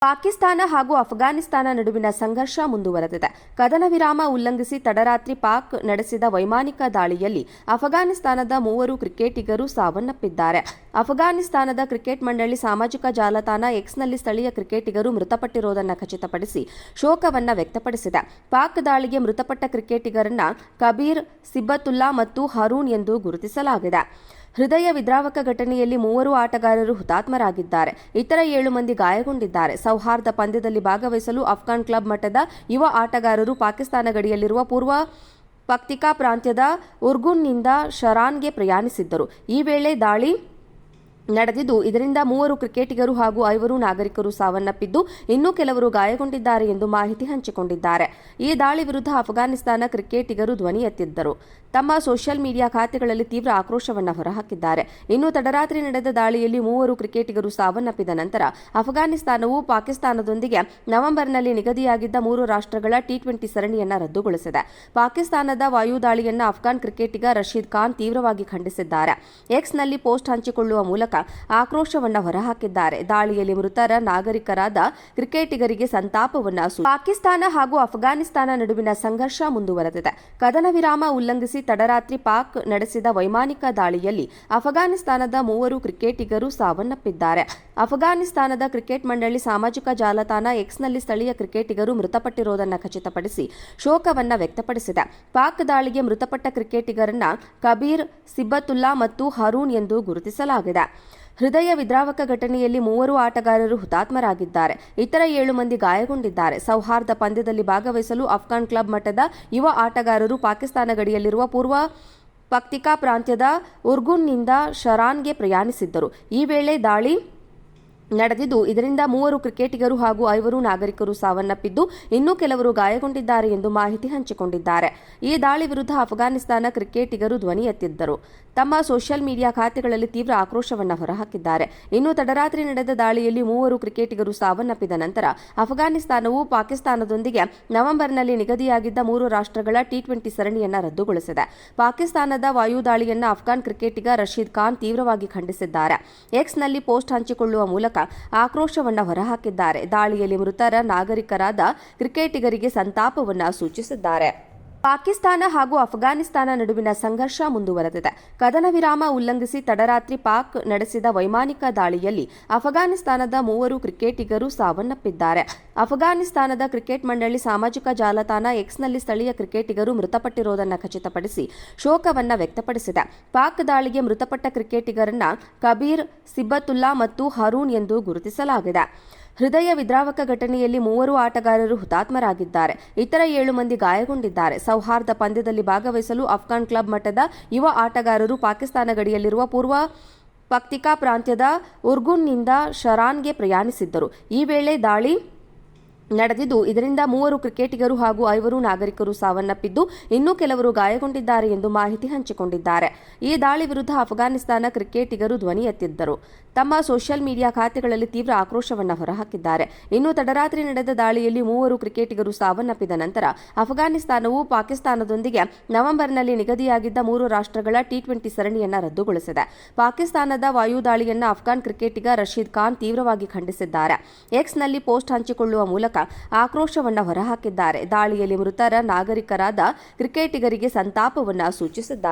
ಪಾಕಿಸ್ತಾನ ಹಾಗೂ ಅಫ್ಘಾನಿಸ್ತಾನ ನಡುವಿನ ಸಂಘರ್ಷ ಮುಂದುವರೆದಿದೆ. ಕದನ ವಿರಾಮ ಉಲ್ಲಂಘಿಸಿ ತಡರಾತ್ರಿ ಪಾಕ್ ನಡೆಸಿದ ವೈಮಾನಿಕ ದಾಳಿಯಲ್ಲಿ ಅಫ್ಘಾನಿಸ್ತಾನದ 3 ಕ್ರಿಕೆಟಿಗರು ಸಾವನ್ನಪ್ಪಿದ್ದಾರೆ. ಅಫ್ಘಾನಿಸ್ತಾನದ ಕ್ರಿಕೆಟ್ ಮಂಡಳಿ ಸಾಮಾಜಿಕ ಜಾಲತಾಣ ಎಕ್ಸ್ನಲ್ಲಿ ಸ್ಥಳೀಯ ಕ್ರಿಕೆಟಿಗರು ಮೃತಪಟ್ಟಿರುವುದನ್ನು ಖಚಿತಪಡಿಸಿ ಶೋಕವನ್ನು ವ್ಯಕ್ತಪಡಿಸಿದೆ. ಪಾಕ್ ದಾಳಿಗೆ ಮೃತಪಟ್ಟ ಕ್ರಿಕೆಟಿಗರನ್ನ ಕಬೀರ್, ಸಿಬ್ಬತುಲ್ಲಾ ಮತ್ತು ಹರೂನ್ ಎಂದು ಗುರುತಿಸಲಾಗಿದೆ. ಹೃದಯ ವಿದ್ರಾವಕ ಘಟನೆಯಲ್ಲಿ 3 ಆಟಗಾರರು ಹುತಾತ್ಮರಾಗಿದ್ದಾರೆ. ಇತರ 7 ಮಂದಿ ಗಾಯಗೊಂಡಿದ್ದಾರೆ. ಸೌಹಾರ್ದ ಪಂದ್ಯದಲ್ಲಿ ಭಾಗವಹಿಸಲು ಅಫ್ಘಾನ್ ಕ್ಲಬ್ ಮಟ್ಟದ ಯುವ ಆಟಗಾರರು ಪಾಕಿಸ್ತಾನ ಗಡಿಯಲ್ಲಿರುವ ಪೂರ್ವ ಪಕ್ತಿಕಾ ಪ್ರಾಂತ್ಯದ ಉರ್ಗುನ್ನಿಂದ ಶರಾನ್ಗೆ ಪ್ರಯಾಣಿಸಿದ್ದರು. ಈ ವೇಳೆ ದಾಳಿ ನಡೆದಿದ್ದು, ಇದರಿಂದ 3 ಕ್ರಿಕೆಟಿಗರು ಹಾಗೂ 5 ನಾಗರಿಕರು ಸಾವನ್ನಪ್ಪಿದ್ದು, ಇನ್ನೂ ಕೆಲವರು ಗಾಯಗೊಂಡಿದ್ದಾರೆ ಎಂದು ಮಾಹಿತಿ ಹಂಚಿಕೊಂಡಿದ್ದಾರೆ. ಈ ದಾಳಿ ವಿರುದ್ಧ ಅಫ್ಘಾನಿಸ್ತಾನ ಕ್ರಿಕೆಟಿಗರು ಧ್ವನಿ ಎತ್ತಿದ್ದರು. ತಮ್ಮ ಸೋಷಿಯಲ್ ಮೀಡಿಯಾ ಖಾತೆಗಳಲ್ಲಿ ತೀವ್ರ ಆಕ್ರೋಶವನ್ನು ಹೊರಹಾಕಿದ್ದಾರೆ. ಇನ್ನು ತಡರಾತ್ರಿ ನಡೆದ ದಾಳಿಯಲ್ಲಿ 3 ಕ್ರಿಕೆಟಿಗರು ಸಾವನ್ನಪ್ಪಿದ ನಂತರ ಅಫ್ಘಾನಿಸ್ತಾನವು ಪಾಕಿಸ್ತಾನದೊಂದಿಗೆ ನವೆಂಬರ್ನಲ್ಲಿ ನಿಗದಿಯಾಗಿದ್ದ 3 ರಾಷ್ಟ್ರಗಳ ಟಿ20 ಸರಣಿಯನ್ನು ರದ್ದುಗೊಳಿಸಿದೆ. ಪಾಕಿಸ್ತಾನದ ವಾಯುದಾಳಿಯನ್ನು ಅಫ್ಘಾನ್ ಕ್ರಿಕೆಟಿಗ ರಶೀದ್ ಖಾನ್ ತೀವ್ರವಾಗಿ ಖಂಡಿಸಿದ್ದಾರೆ. ಎಕ್ಸ್ನಲ್ಲಿ ಪೋಸ್ಟ್ ಹಂಚಿಕೊಳ್ಳುವ ಮೂಲಕ ಆಕ್ರೋಶವನ್ನು ಹೊರಹಾಕಿದ್ದಾರೆ. ದಾಳಿಯಲ್ಲಿ ಮೃತರ ನಾಗರಿಕರಾದ ಕ್ರಿಕೆಟಿಗರಿಗೆ ಸಂತಾಪವನ್ನು ಪಾಕಿಸ್ತಾನ ಹಾಗೂ ಅಫ್ಘಾನಿಸ್ತಾನ ನಡುವಿನ ಸಂಘರ್ಷ ಮುಂದುವರೆದಿದೆ. ಕದನ ವಿರಾಮ ಉಲ್ಲಂಘಿಸಿ ತಡರಾತ್ರಿ ಪಾಕ್ ನಡೆಸಿದ ವೈಮಾನಿಕ ದಾಳಿಯಲ್ಲಿ ಅಫ್ಘಾನಿಸ್ತಾನದ 3 ಕ್ರಿಕೆಟಿಗರು ಸಾವನ್ನಪ್ಪಿದ್ದಾರೆ. ಅಫ್ಘಾನಿಸ್ತಾನದ ಕ್ರಿಕೆಟ್ ಮಂಡಳಿ ಸಾಮಾಜಿಕ ಜಾಲತಾಣ ಎಕ್ಸ್ನಲ್ಲಿ ಸ್ಥಳೀಯ ಕ್ರಿಕೆಟಿಗರು ಮೃತಪಟ್ಟಿರುವುದನ್ನು ಖಚಿತಪಡಿಸಿ ಶೋಕವನ್ನು ವ್ಯಕ್ತಪಡಿಸಿದೆ. ಪಾಕ್ ದಾಳಿಗೆ ಮೃತಪಟ್ಟ ಕ್ರಿಕೆಟಿಗರನ್ನ ಕಬೀರ್, ಸಿಬ್ಬತುಲ್ಲಾ ಮತ್ತು ಹರೂನ್ ಎಂದು ಗುರುತಿಸಲಾಗಿದೆ. ಹೃದಯ ವಿದ್ರಾವಕ ಘಟನೆಯಲ್ಲಿ 3 ಆಟಗಾರರು ಹುತಾತ್ಮರಾಗಿದ್ದಾರೆ. ಇತರ 7 ಮಂದಿ ಗಾಯಗೊಂಡಿದ್ದಾರೆ. ಸೌಹಾರ್ದ ಪಂದ್ಯದಲ್ಲಿ ಭಾಗವಹಿಸಲು ಅಫ್ಘಾನ್ ಕ್ಲಬ್ ಮಟ್ಟದ ಯುವ ಆಟಗಾರರು ಪಾಕಿಸ್ತಾನ ಗಡಿಯಲ್ಲಿರುವ ಪೂರ್ವ ಪಕ್ತಿಕಾ ಪ್ರಾಂತ್ಯದ ಉರ್ಗುನ್ನಿಂದ ಶರಾನ್ಗೆ ಪ್ರಯಾಣಿಸಿದ್ದರು. ಈ ವೇಳೆ ದಾಳಿ ನಡೆದಿದ್ದು, ಇದರಿಂದ 3 ಕ್ರಿಕೆಟಿಗರು ಹಾಗೂ 5 ನಾಗರಿಕರು ಸಾವನ್ನಪ್ಪಿದ್ದು, ಇನ್ನೂ ಕೆಲವರು ಗಾಯಗೊಂಡಿದ್ದಾರೆ ಎಂದು ಮಾಹಿತಿ ಹಂಚಿಕೊಂಡಿದ್ದಾರೆ. ಈ ದಾಳಿ ವಿರುದ್ಧ ಅಫ್ಘಾನಿಸ್ತಾನ ಕ್ರಿಕೆಟಿಗರು ಧ್ವನಿ ಎತ್ತಿದ್ದರು. ತಮ್ಮ ಸೋಷಿಯಲ್ ಮೀಡಿಯಾ ಖಾತೆಗಳಲ್ಲಿ ತೀವ್ರ ಆಕ್ರೋಶವನ್ನು ಹೊರಹಾಕಿದ್ದಾರೆ. ಇನ್ನು ತಡರಾತ್ರಿ ನಡೆದ ದಾಳಿಯಲ್ಲಿ 3 ಕ್ರಿಕೆಟಿಗರು ಸಾವನ್ನಪ್ಪಿದ ನಂತರ ಅಫ್ಘಾನಿಸ್ತಾನವು ಪಾಕಿಸ್ತಾನದೊಂದಿಗೆ ನವೆಂಬರ್ನಲ್ಲಿ ನಿಗದಿಯಾಗಿದ್ದ 3 ರಾಷ್ಟ್ರಗಳ ಟಿ20 ಸರಣಿಯನ್ನು ರದ್ದುಗೊಳಿಸಿದೆ. ಪಾಕಿಸ್ತಾನದ ವಾಯುದಾಳಿಯನ್ನು ಅಫ್ಘಾನ್ ಕ್ರಿಕೆಟಿಗ ರಶೀದ್ ಖಾನ್ ತೀವ್ರವಾಗಿ ಖಂಡಿಸಿದ್ದಾರೆ. ಎಕ್ಸ್ನಲ್ಲಿ ಪೋಸ್ಟ್ ಹಂಚಿಕೊಳ್ಳುವ ಮೂಲಕ ಆಕ್ರೋಶವನ್ನು ಹೊರಹಾಕಿದ್ದಾರೆ. ದಾಳಿಯಲ್ಲಿ ಮೃತರ ನಾಗರಿಕರಾದ ಕ್ರಿಕೆಟಿಗರಿಗೆ ಸಂತಾಪವನ್ನು ಸೂಚಿಸಿದ್ದಾರೆ. ಪಾಕಿಸ್ತಾನ ಹಾಗೂ ಅಫ್ಘಾನಿಸ್ತಾನ ನಡುವಿನ ಸಂಘರ್ಷ ಮುಂದುವರೆದಿದೆ. ಕದನ ವಿರಾಮ ಉಲ್ಲಂಘಿಸಿ ತಡರಾತ್ರಿ ಪಾಕ್ ನಡೆಸಿದ ವೈಮಾನಿಕ ದಾಳಿಯಲ್ಲಿ ಅಫ್ಘಾನಿಸ್ತಾನದ 3 ಕ್ರಿಕೆಟಿಗರು ಸಾವನ್ನಪ್ಪಿದ್ದಾರೆ. ಅಫ್ಘಾನಿಸ್ತಾನದ ಕ್ರಿಕೆಟ್ ಮಂಡಳಿ ಸಾಮಾಜಿಕ ಜಾಲತಾಣ ಎಕ್ಸ್ನಲ್ಲಿ ಸ್ಥಳೀಯ ಕ್ರಿಕೆಟಿಗರು ಮೃತಪಟ್ಟಿರುವುದನ್ನು ಖಚಿತಪಡಿಸಿ ಶೋಕವನ್ನು ವ್ಯಕ್ತಪಡಿಸಿದೆ. ಪಾಕ್ ದಾಳಿಗೆ ಮೃತಪಟ್ಟ ಕ್ರಿಕೆಟಿಗರನ್ನ ಕಬೀರ್, ಸಿಬ್ಬತುಲ್ಲಾ ಮತ್ತು ಹರೂನ್ ಎಂದು ಗುರುತಿಸಲಾಗಿದೆ. ಹೃದಯ ವಿದ್ರಾವಕ ಘಟನೆಯಲ್ಲಿ 3 ಆಟಗಾರರು ಹುತಾತ್ಮರಾಗಿದ್ದಾರೆ. ಇತರ 7 ಮಂದಿ ಗಾಯಗೊಂಡಿದ್ದಾರೆ. ಸೌಹಾರ್ದ ಪಂದ್ಯದಲ್ಲಿ ಭಾಗವಹಿಸಲು ಅಫ್ಘಾನ್ ಕ್ಲಬ್ ಮಟ್ಟದ ಯುವ ಆಟಗಾರರು ಪಾಕಿಸ್ತಾನ ಗಡಿಯಲ್ಲಿರುವ ಪೂರ್ವ ಪಕ್ತಿಕಾ ಪ್ರಾಂತ್ಯದ ಉರ್ಗುನ್ನಿಂದ ಶರಾನ್ಗೆ ಪ್ರಯಾಣಿಸಿದ್ದರು. ಈ ವೇಳೆ ದಾಳಿ ನಡೆದಿದ್ದು, ಇದರಿಂದ 3 ಕ್ರಿಕೆಟಿಗರು ಹಾಗೂ 5 ನಾಗರಿಕರು ಸಾವನ್ನಪ್ಪಿದ್ದು, ಇನ್ನೂ ಕೆಲವರು ಗಾಯಗೊಂಡಿದ್ದಾರೆ ಎಂದು ಮಾಹಿತಿ ಹಂಚಿಕೊಂಡಿದ್ದಾರೆ. ಈ ದಾಳಿ ವಿರುದ್ಧ ಅಫ್ಘಾನಿಸ್ತಾನ ಕ್ರಿಕೆಟಿಗರು ಧ್ವನಿ ಎತ್ತಿದ್ದರು. ತಮ್ಮ ಸೋಷಿಯಲ್ ಮೀಡಿಯಾ ಖಾತೆಗಳಲ್ಲಿ ತೀವ್ರ ಆಕ್ರೋಶವನ್ನು ಹೊರಹಾಕಿದ್ದಾರೆ. ಇನ್ನು ತಡರಾತ್ರಿ ನಡೆದ ದಾಳಿಯಲ್ಲಿ 3 ಕ್ರಿಕೆಟಿಗರು ಸಾವನ್ನಪ್ಪಿದ ನಂತರ ಅಫ್ಘಾನಿಸ್ತಾನವು ಪಾಕಿಸ್ತಾನದೊಂದಿಗೆ ನವೆಂಬರ್ನಲ್ಲಿ ನಿಗದಿಯಾಗಿದ್ದ 3 ರಾಷ್ಟ್ರಗಳ ಟಿ20 ಸರಣಿಯನ್ನು ರದ್ದುಗೊಳಿಸಿದೆ. ಪಾಕಿಸ್ತಾನದ ವಾಯುದಾಳಿಯನ್ನು ಅಫ್ಘಾನ್ ಕ್ರಿಕೆಟಿಗ ರಶೀದ್ ಖಾನ್ ತೀವ್ರವಾಗಿ ಖಂಡಿಸಿದ್ದಾರೆ. ಎಕ್ಸ್ನಲ್ಲಿ ಪೋಸ್ಟ್ ಹಂಚಿಕೊಳ್ಳುವ ಮೂಲಕ ಆಕ್ರೋಶವನ್ನು ಹೊರಹಾಕಿದ್ದಾರೆ. ದಾಳಿಯಲ್ಲಿ ಮೃತರ ನಾಗರಿಕರಾದ ಕ್ರಿಕೆಟಿಗರಿಗೆ ಸಂತಾಪವನ್ನು ಸೂಚಿಸಿದ್ದಾರೆ.